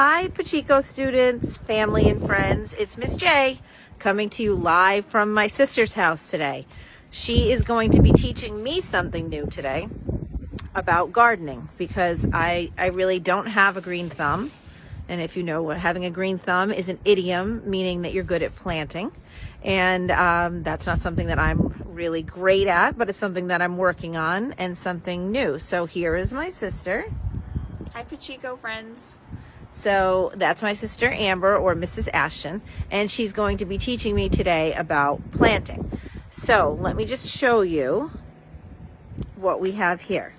Hi, Pacheco students, family, and friends. It's Miss J coming to you live from my sister's house today. She is going to be teaching me something new today about gardening because I really don't have a green thumb. And if you know what having a green thumb is, an idiom meaning that you're good at planting. And that's not something that I'm really great at, but it's something that I'm working on and something new. So here is my sister. Hi, Pacheco friends. So that's my sister Amber, or Mrs. Ashton, and she's going to be teaching me today about planting. So let me just show you what we have here.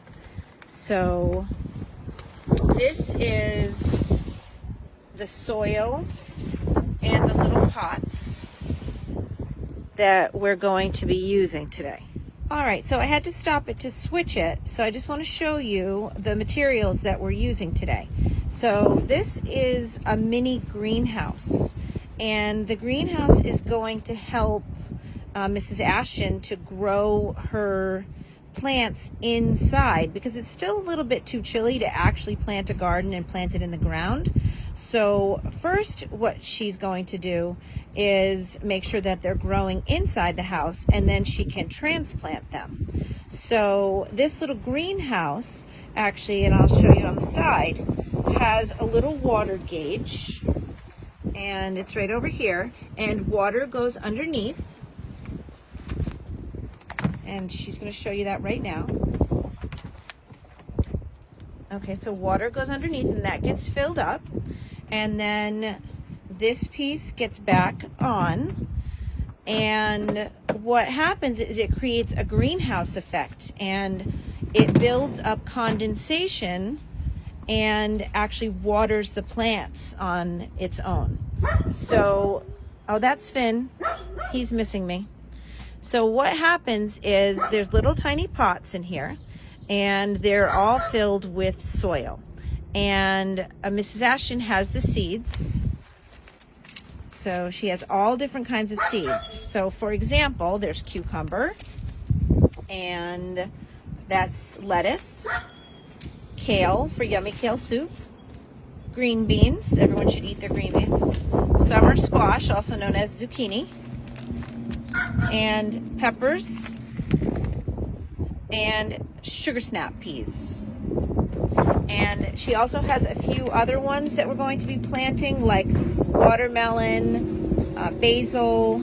So this is the soil and the little pots that we're going to be using today. All right, so I had to stop it to switch it, so I just want to show you the materials that we're using today. So this is a mini greenhouse, and the greenhouse is going to help Mrs. Ashton to grow her plants inside because it's still a little bit too chilly to actually plant a garden and plant it in the ground. So first what she's going to do is make sure that they're growing inside the house, and then she can transplant them. So this little greenhouse actually, and I'll show you on the side, has a little water gauge, and it's right over here, and water goes underneath, and she's going to show you that right now. Okay, so water goes underneath and that gets filled up, and then this piece gets back on, and what happens is it creates a greenhouse effect, and it builds up condensation and actually waters the plants on its own. So, oh, that's Finn. He's missing me. So what happens is there's little tiny pots in here, and they're all filled with soil. And Mrs. Ashton has the seeds. So she has all different kinds of seeds. So for example, there's cucumber, and that's lettuce, kale for yummy kale soup, green beans, everyone should eat their green beans, summer squash, also known as zucchini, and peppers, and sugar snap peas. And she also has a few other ones that we're going to be planting, like watermelon, basil,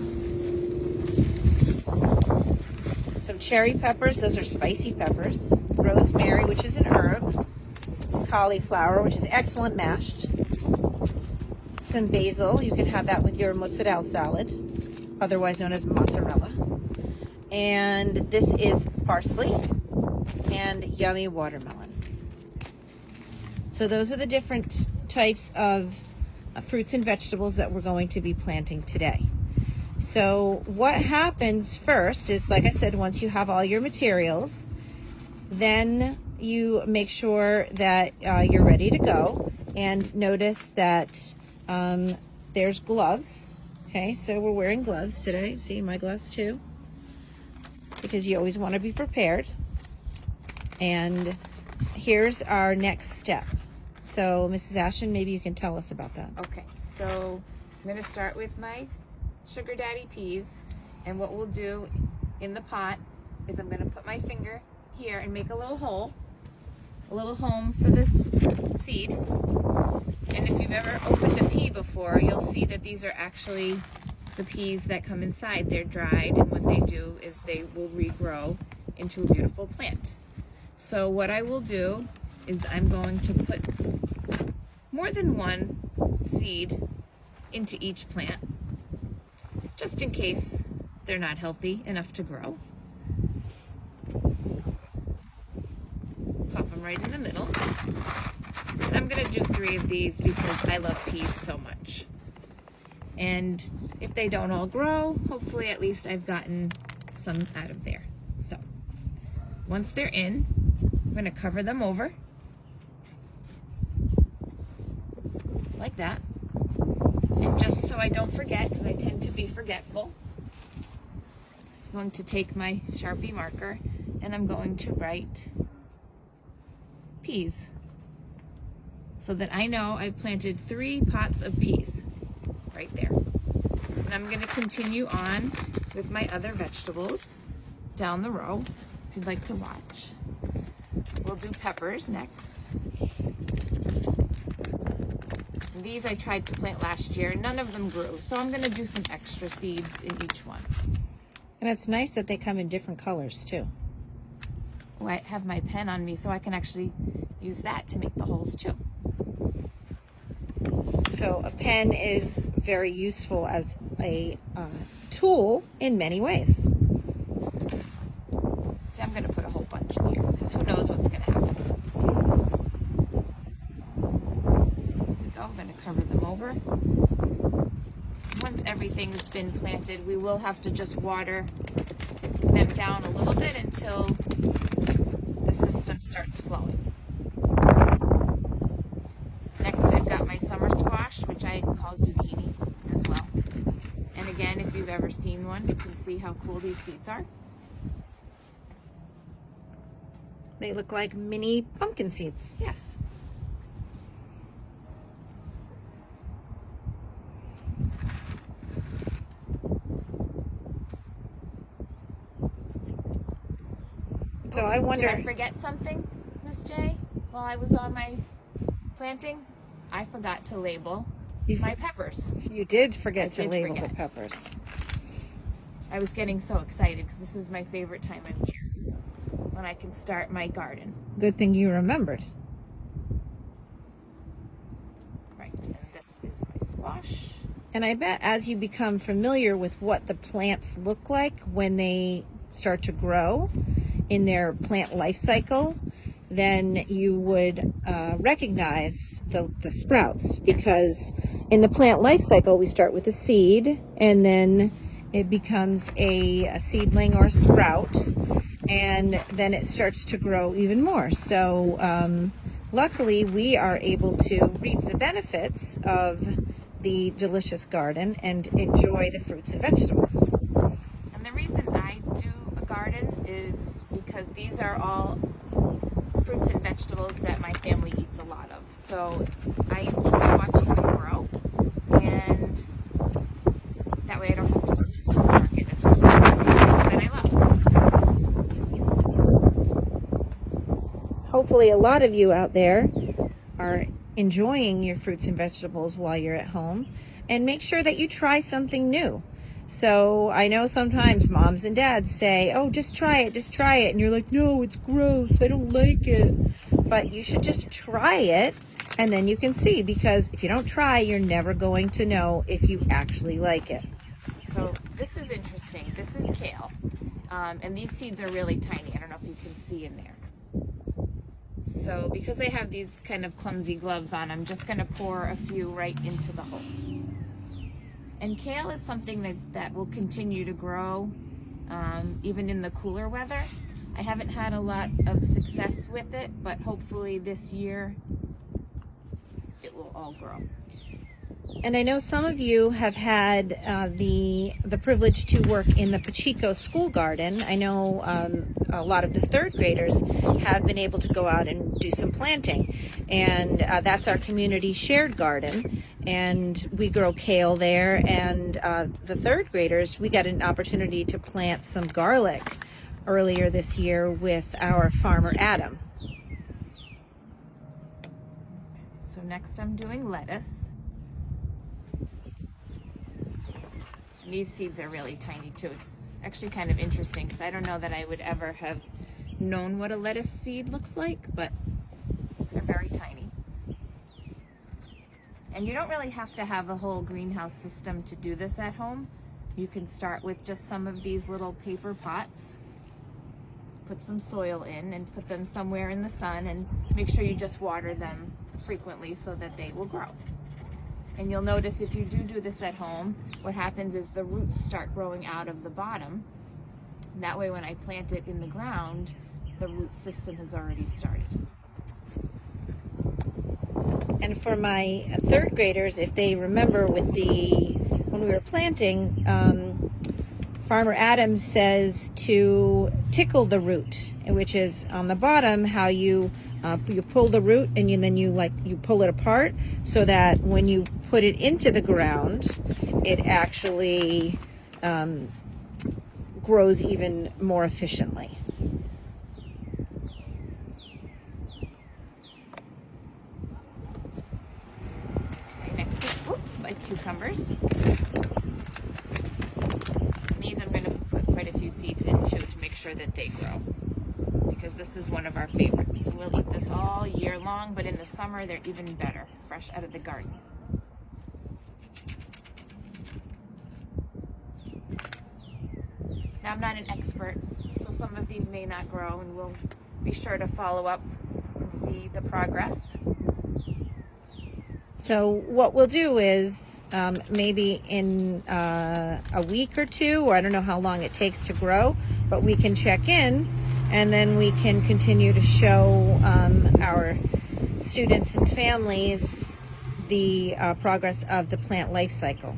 some cherry peppers, those are spicy peppers, rosemary, which is an herb, cauliflower, which is excellent mashed, some basil, you can have that with your mozzarella salad, otherwise known as mozzarella, and this is parsley and yummy watermelon. So those are the different types of fruits and vegetables that we're going to be planting today. So what happens first is, like I said, once you have all your materials, then you make sure that you're ready to go, and notice that there's gloves. Okay, so we're wearing gloves today. See, my gloves too, because you always want to be prepared. And here's our next step. So Mrs. Ashton, maybe you can tell us about that. Okay, so I'm going to start with my sugar daddy peas, and what we'll do in the pot is I'm going to put my finger here and make a little hole, a little home for the seed. And if you've ever opened a pea before, you'll see that these are actually the peas that come inside. They're dried, and what they do is they will regrow into a beautiful plant. So what I will do is I'm going to put more than one seed into each plant, just in case they're not healthy enough to grow. Pop them right in the middle. And I'm going to do 3 of these because I love peas so much. And if they don't all grow, hopefully at least I've gotten some out of there. So once they're in, I'm going to cover them over like that. And just so I don't forget, because I tend to be forgetful, I'm going to take my Sharpie marker and I'm going to write peas. so that I know I've planted 3 pots of peas right there. And I'm going to continue on with my other vegetables down the row, if you'd like to watch. We'll do peppers next. These I tried to plant last year. None of them grew, so I'm going to do some extra seeds in each one. And it's nice that they come in different colors too. Oh, I have my pen on me, so I can actually use that to make the holes too. So a pen is very useful as a tool in many ways. See, I'm going to put a whole bunch in here, because who knows what's going to happen. So here we go. I'm going to cover them over. Once everything's been planted, we will have to just water them down a little bit until the system starts flowing. Next, I've got my summer squash, which I call zucchini as well. And again, if you've ever seen one, you can see how cool these seeds are. They look like mini pumpkin seeds. Yes. So I wonder. Did I forget something, Miss J? While I was on my planting, I forgot to label my peppers. You did forget to did label forget. the peppers. I was getting so excited because this is my favorite time of year when I can start my garden. Good thing you remembered. Right, and this is my squash. And I bet as you become familiar with what the plants look like when they start to grow in their plant life cycle, then you would recognize the sprouts, because in the plant life cycle we start with a seed and then it becomes a seedling or a sprout, and then it starts to grow even more. So luckily we are able to reap the benefits of the delicious garden and enjoy the fruits and vegetables. And the reason I do a garden is because these are all fruits and vegetables that my family eats a lot of. So I enjoy watching them grow, and that way I don't have to go to the supermarket as much that I love. Hopefully a lot of you out there are enjoying your fruits and vegetables while you're at home, and make sure that you try something new. So I know sometimes moms and dads say, oh, just try it. And you're like, no, it's gross. I don't like it. But you should just try it, and then you can see, because if you don't try, you're never going to know if you actually like it. So this is interesting. This is kale. And these seeds are really tiny. I don't know if you can see in there. So because I have these kind of clumsy gloves on, I'm just going to pour a few right into the hole. And kale is something that will continue to grow even in the cooler weather. I haven't had a lot of success with it, but hopefully this year it will all grow. And I know some of you have had the privilege to work in the Pacheco School Garden. I know a lot of the third graders have been able to go out and do some planting. And that's our community shared garden. And we grow kale there. And the third graders, we got an opportunity to plant some garlic earlier this year with our farmer Adam. So next I'm doing lettuce. And these seeds are really tiny too. It's actually kind of interesting because I don't know that I would ever have known what a lettuce seed looks like, but they're very tiny. And you don't really have to have a whole greenhouse system to do this at home. You can start with just some of these little paper pots, put some soil in and put them somewhere in the sun, and make sure you just water them frequently so that they will grow. And you'll notice if you do this at home, what happens is the roots start growing out of the bottom. And that way when I plant it in the ground, the root system has already started. And for my third graders, if they remember when we were planting, Farmer Adams says to tickle the root, which is on the bottom, how you You pull the root and then you pull it apart so that when you put it into the ground, it actually grows even more efficiently. Okay, next is my cucumbers. These I'm going to put quite a few seeds into to make sure that they grow, because this is one of our favorites. We'll eat this all year long, but in the summer they're even better, fresh out of the garden. Now, I'm not an expert, so some of these may not grow, and we'll be sure to follow up and see the progress. So what we'll do is maybe in a week or two, or I don't know how long it takes to grow, but we can check in and then we can continue to show our students and families the progress of the plant life cycle.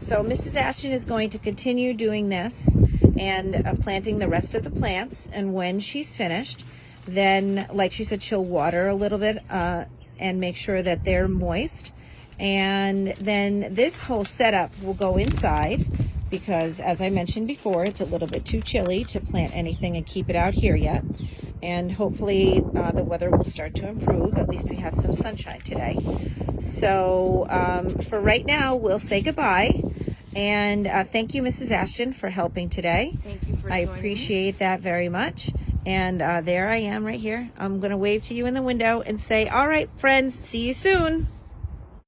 So Mrs. Ashton is going to continue doing this and planting the rest of the plants, and when she's finished, then, like she said, she'll water a little bit and make sure that they're moist. And then this whole setup will go inside because, as I mentioned before, it's a little bit too chilly to plant anything and keep it out here yet. And hopefully the weather will start to improve. At least we have some sunshine today. So for right now, we'll say goodbye. And thank you, Mrs. Ashton, for helping today. Thank you for I joining appreciate that very much. And there I am right here. I'm going to wave to you in the window and say, all right, friends, see you soon.